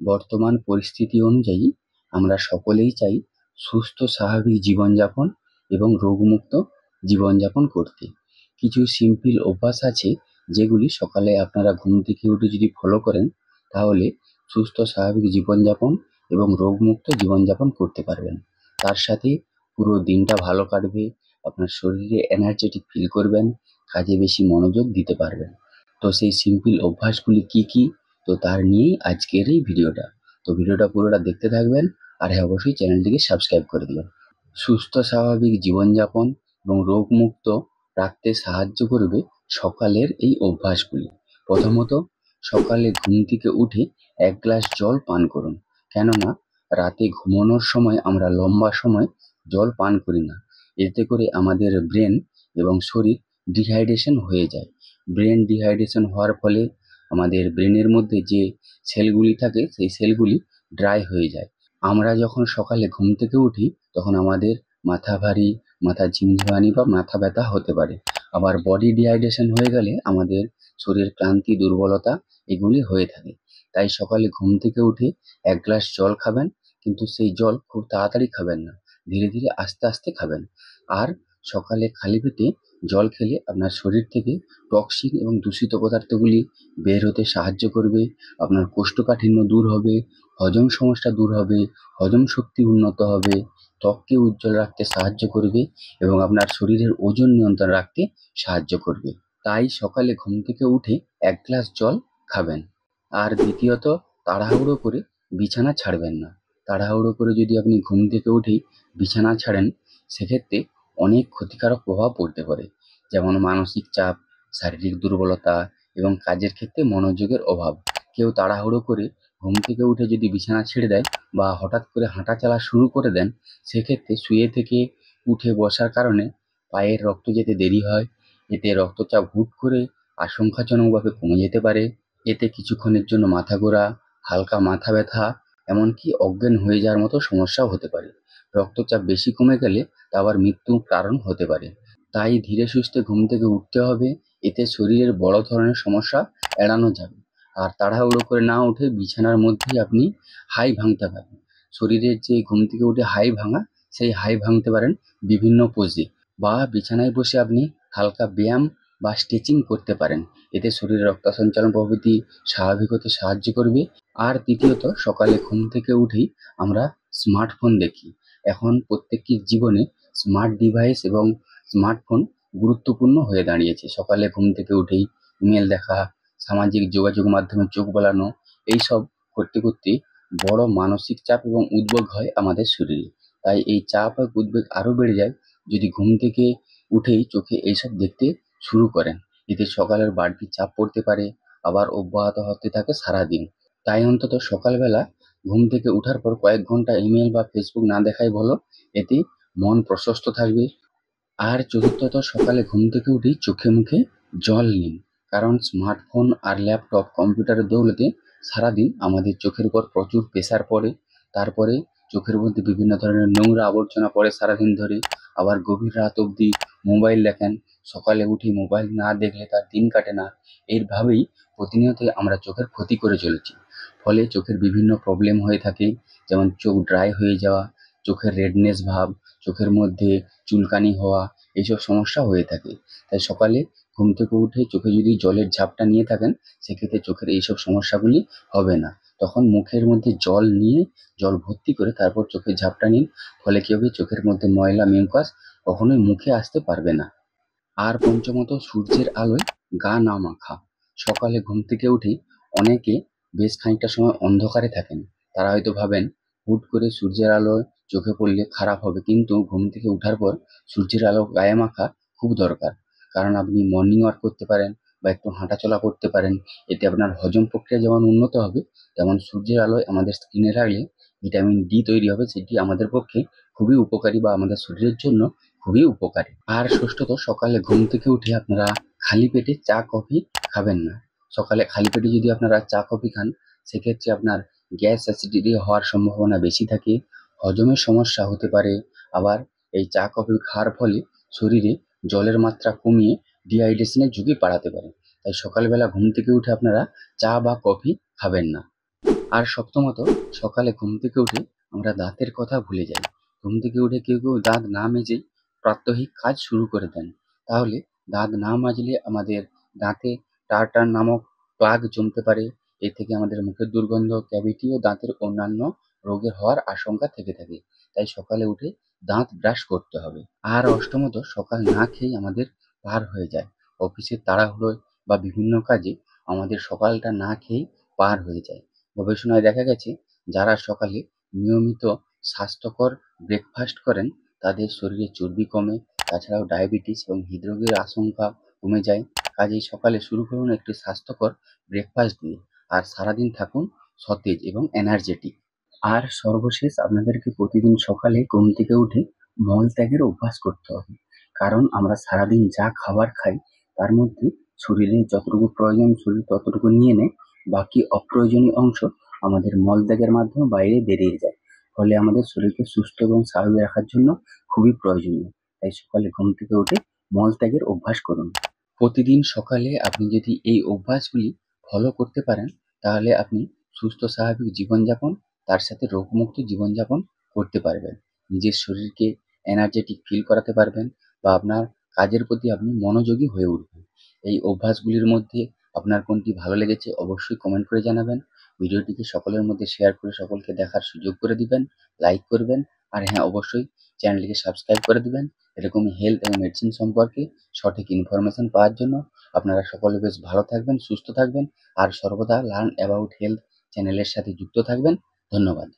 বর্তমান পরিস্থিতি অনুযায়ী আমরা সকলেই চাই সুস্থ স্বাভাবিক জীবনযাপন এবং রোগমুক্ত জীবনযাপন করতে। কিছু সিম্পল অভ্যাস আছে যেগুলি সকালে আপনারা ঘুম থেকে উঠে যদি ফলো করেন তাহলে সুস্থ স্বাভাবিক জীবনযাপন এবং রোগমুক্ত জীবনযাপন করতে পারবেন। তার সাথে পুরো দিনটা ভালো কাটবে, আপনার শরীরে এনার্জেটিক ফিল করবেন, কাজে বেশি মনোযোগ দিতে পারবেন। তো সেই সিম্পল অভ্যাসগুলি কি কি, তো তার নিয়েই আজকের এই ভিডিওটা। তো ভিডিওটা পুরোটা দেখতে থাকবেন, আর হ্যাঁ অবশ্যই চ্যানেলটিকে সাবস্ক্রাইব করে দিবেন। সুস্থ স্বাভাবিক জীবনযাপন এবং রোগমুক্ত রাখতে সাহায্য করবে সকালের এই অভ্যাসগুলি। প্রথমত, সকালে ঘুম থেকে উঠে 1 গ্লাস জল পান করুন। কেননা রাতে ঘুমানোর সময় আমরা লম্বা সময় জল পান করি না। এতে করে আমাদের ব্রেন এবং শরীর ডিহাইড্রেশন হয়ে যায়। ব্রেন ডিহাইড্রেশন হওয়ার ফলে আমাদের ব্রেনের মধ্যে যে সেলগুলি থাকে সেই সেলগুলি ড্রাই হয়ে যায়। আমরা যখন সকালে ঘুম থেকে উঠি তখন আমাদের মাথা ভারী, মাথা ঝিমঝিমানি বা মাথা ব্যথা হতে পারে। আবার বডি ডিহাইড্রেশন হয়ে গেলে আমাদের শরীর ক্লান্তি, দুর্বলতা এগুলি হয়ে থাকে। তাই সকালে ঘুম থেকে উঠে 1 গ্লাস জল খাবেন, কিন্তু সেই জল খুব তাড়াতাড়ি খাবেন না, ধীরে ধীরে আস্তে আস্তে খাবেন। আর সকালে খালি পেটে জল খেলে আপনার শরীর থেকে টক্সিন এবং দূষিত পদার্থগুলি বের হতে সাহায্য করবে, আপনার কোষ্ঠকাঠিন্য দূর হবে, হজম সমস্যা দূর হবে, হজম শক্তি উন্নত হবে, ত্বককে উজ্জ্বল রাখতে সাহায্য করবে এবং আপনার শরীরের ওজন নিয়ন্ত্রণ রাখতে সাহায্য করবে। তাই সকালে ঘুম থেকে উঠে 1 গ্লাস জল খাবেন। আর দ্বিতীয়ত, তাড়াহুড়ো করে বিছানা ছাড়বেন না। তাড়াহুড়ো করে যদি আপনি ঘুম থেকে উঠেই বিছানা ছাড়েন, সেক্ষেত্রে অনেক ক্ষতিকারক প্রভাব পড়তে পারে, যেমন মানসিক চাপ, শারীরিক দুর্বলতা এবং কাজের ক্ষেত্রে মনোযোগের অভাব। কেউ তাড়াহুড়ো করে ঘুম থেকে উঠে যদি বিছানা ছেড়ে দেয় বা হঠাৎ করে হাঁটা চলা শুরু করে দেন, সেক্ষেত্রে শুয়ে থেকে উঠে বসার কারণে পায়ের রক্ত যেতে দেরি হয়। এতে রক্তচাপ হুট করে আশঙ্কাজনকভাবে কমে যেতে পারে। এতে কিছুক্ষণের জন্য মাথা ঘোরা, হালকা মাথা ব্যথা, এমনকি অজ্ঞান হয়ে যাওয়ার মতো সমস্যাও হতে পারে। রক্তচাপ বেশি কমে গেলে তা আবার মৃত্যুর কারণ হতে পারে। তাই ধীরে সুস্থে ঘুম থেকে উঠতে হবে, এতে শরীরের বড় ধরনের সমস্যা এড়ানো যাবে। আর তাড়াহুড়ো করে না উঠে বিছানার মধ্যেই আপনি হাই ভাঙতে পারেন। শরীরের যে ঘুম থেকে উঠে হাই ভাঙা, সেই হাই ভাঙতে পারেন বিভিন্ন পোজে, বা বিছানায় বসে আপনি হালকা ব্যায়াম বা স্ট্রেচিং করতে পারেন। এতে শরীরে রক্ত সঞ্চালন প্রভৃতি স্বাভাবিক হতে সাহায্য করবে। আর তৃতীয়ত, সকালে ঘুম থেকে উঠেই আমরা স্মার্টফোন দেখি। এখন প্রত্যেকের জীবনে স্মার্ট ডিভাইস এবং স্মার্টফোন গুরুত্বপূর্ণ হয়ে দাঁড়িয়েছে। সকালে ঘুম থেকে উঠেই ইমেল দেখা, সামাজিক যোগাযোগ মাধ্যমে চোখ বোলানো, এইসব করতে করতে বড় মানসিক চাপ এবং উদ্বেগ হয় আমাদের শরীরে। তাই এই চাপ আর উদ্বেগ আরও বেড়ে যায় যদি ঘুম থেকে উঠেই চোখে এইসব দেখতে শুরু করেন। এতে সকালের বাড়তি চাপ পড়তে পারে, আবার অব্যাহত হতে থাকে সারাদিন। তাই অন্তত সকালবেলা ঘুম থেকে উঠার পর কয়েক ঘন্টা ইমেল বা ফেসবুক না দেখাই ভালো, এতে মন প্রশস্ত থাকবে। আর চতুর্থত, সকালে ঘুম থেকে উঠেই চোখে মুখে জল নিন। কারণ স্মার্টফোন আর ল্যাপটপ, কম্পিউটারের দৌলতে সারাদিন আমাদের চোখের উপর প্রচুর প্রেসার পড়ে। তারপরে চোখের মধ্যে বিভিন্ন ধরনের নোংরা আবর্জনা পড়ে সারাদিন ধরে। আবার গভীর রাত অবধি মোবাইল দেখেন, সকালে উঠে মোবাইল না দেখলে তার দিন কাটে না। এইভাবেই প্রতিনিয়তই আমরা চোখের ক্ষতি করে চলেছি। ফলে চোখের বিভিন্ন প্রবলেম হয়ে থাকে, যেমন চোখ ড্রাই হয়ে যাওয়া, চোখের রেডনেস ভাব, চোখের মধ্যে চুলকানি হওয়া, এইসব সমস্যা হয়ে থাকে। তাই সকালে ঘুম থেকে উঠে চোখে যদি জলের ঝাপটা নিয়ে থাকেন, সেক্ষেত্রে চোখের এইসব সমস্যাগুলি হবে না। তখন মুখের মধ্যে জল নিয়ে, জল ভর্তি করে তারপর চোখের ঝাপটা নিন। ফলে কী হবে, চোখের মধ্যে ময়লা মিউকাস কখনোই মুখে আসতে পারবে না। আর পঞ্চমত, সূর্যের আলোয় গা না মাখা। সকালে ঘুম থেকে উঠে অনেকে বেশ খানিকটা সময় অন্ধকারে থাকেন। তারা হয়তো ভাবেন হুট করে সূর্যের আলো চোখে পড়লে খারাপ হবে, কিন্তু ঘুম থেকে উঠার পর সূর্যের আলো গায়ে মাখা খুব দরকার। কারণ আপনি মর্নিং ওয়াক করতে পারেন বা একটু হাঁটাচলা করতে পারেন। এতে আপনার হজম প্রক্রিয়া যেমন উন্নত হবে, তেমন সূর্যের আলোয় আমাদের স্কিনে লাগলে ভিটামিন ডি তৈরি হবে, সেটি আমাদের পক্ষে খুবই উপকারী বা আমাদের শরীরের জন্য খুবই উপকারী। আর ষষ্ঠত, সকালে ঘুম থেকে উঠে আপনারা খালি পেটে চা কফি খাবেন না। সকালে খালি পেটে যদি আপনারা চা কফি খান, সেক্ষেত্রে আপনার গ্যাস অ্যাসিডিটি হওয়ার সম্ভাবনা বেশি থাকে, হজমের সমস্যা হতে পারে। আবার এই চা কফি খাওয়ার ফলে শরীরে জলের মাত্রা কমিয়ে ডিহাইড্রেশনের ঝুঁকি বাড়াতে পারে। তাই সকালবেলা ঘুম থেকে উঠে আপনারা চা বা কফি খাবেন না। আর সপ্তমত, সকালে ঘুম থেকে উঠে আমরা দাঁতের কথা ভুলে যাই। ঘুম থেকে উঠে কেউ কেউ দাঁত না মেজেই প্রাত্যহিক কাজ শুরু করে দেন। তাহলে দাঁত না মাজলে আমাদের দাঁতে টার্টার নামক প্লাগ জমতে পারে। এ থেকে আমাদের মুখের দুর্গন্ধ, ক্যাভিটি ও দাঁতের অন্যান্য রোগের হওয়ার আশঙ্কা থেকে থাকে। তাই সকালে উঠে দাঁত ব্রাশ করতে হবে। আর অষ্টমত, সকাল না খেয়েই আমাদের পার হয়ে যায়। অফিসের তাড়াহুড়োয় বা বিভিন্ন কাজে আমাদের সকালটা না খেয়েই পার হয়ে যায়। গবেষণায় দেখা গেছে, যারা সকালে নিয়মিত স্বাস্থ্যকর ব্রেকফাস্ট করেন তাদের শরীরে চর্বি কমে, তাছাড়াও ডায়াবেটিস এবং হৃদরোগের আশঙ্কা কমে যায়। কাজেই সকালে শুরু করুন একটি স্বাস্থ্যকর ব্রেকফাস্ট দিয়ে, আর সারাদিন থাকুন সতেজ এবং এনার্জেটিক। আর সর্বশেষ, আপনাদেরকে প্রতিদিন সকালে ঘুম থেকে উঠে মলত্যাগের অভ্যাস করতে হবে। কারণ আমরা সারাদিন যা খাবার খাই তার মধ্যে শরীরে যতটুকু প্রয়োজন শরীর ততটুকু নিয়ে নেয়, বাকি অপ্রয়োজনীয় অংশ আমাদের মলত্যাগের মাধ্যমে বাইরে বেরিয়ে যায়। ফলে আমাদের শরীরকে সুস্থ এবং স্বাভাবিক রাখার জন্য খুবই প্রয়োজনীয়। তাই সকালে ঘুম থেকে উঠে মলত্যাগের অভ্যাস করুন। প্রতিদিন সকালে আপনি যদি এই অভ্যাসগুলি ফলো করতে পারেন, তাহলে আপনি সুস্থ স্বাভাবিক জীবনযাপন, তার সাথে রোগমুক্ত জীবনযাপন করতে পারবেন। নিজের শরীরকে এনার্জেটিক ফিল করাতে পারবেন, বা আপনার কাজের প্রতি আপনি মনোযোগী হয়ে উঠবেন। এই অভ্যাসগুলির মধ্যে আপনার কোনটি ভালো লেগেছে অবশ্যই কমেন্ট করে জানাবেন। ভিডিওটিকে সকলের মধ্যে শেয়ার করে সকলকে দেখার সুযোগ করে দিবেন, লাইক করবেন। আর হ্যাঁ, অবশ্যই চ্যানেলটিকে সাবস্ক্রাইব করে দিবেন। এরকম হেলথ এবং মেডিসিন সম্পর্কে সঠিক ইনফরমেশন পাওয়ার জন্য। আপনারা সকলে বেশ ভালো থাকবেন, সুস্থ থাকবেন, আর সর্বদা লার্ন অ্যাবাউট হেলথ চ্যানেলের সাথে যুক্ত থাকবেন। ধন্যবাদ।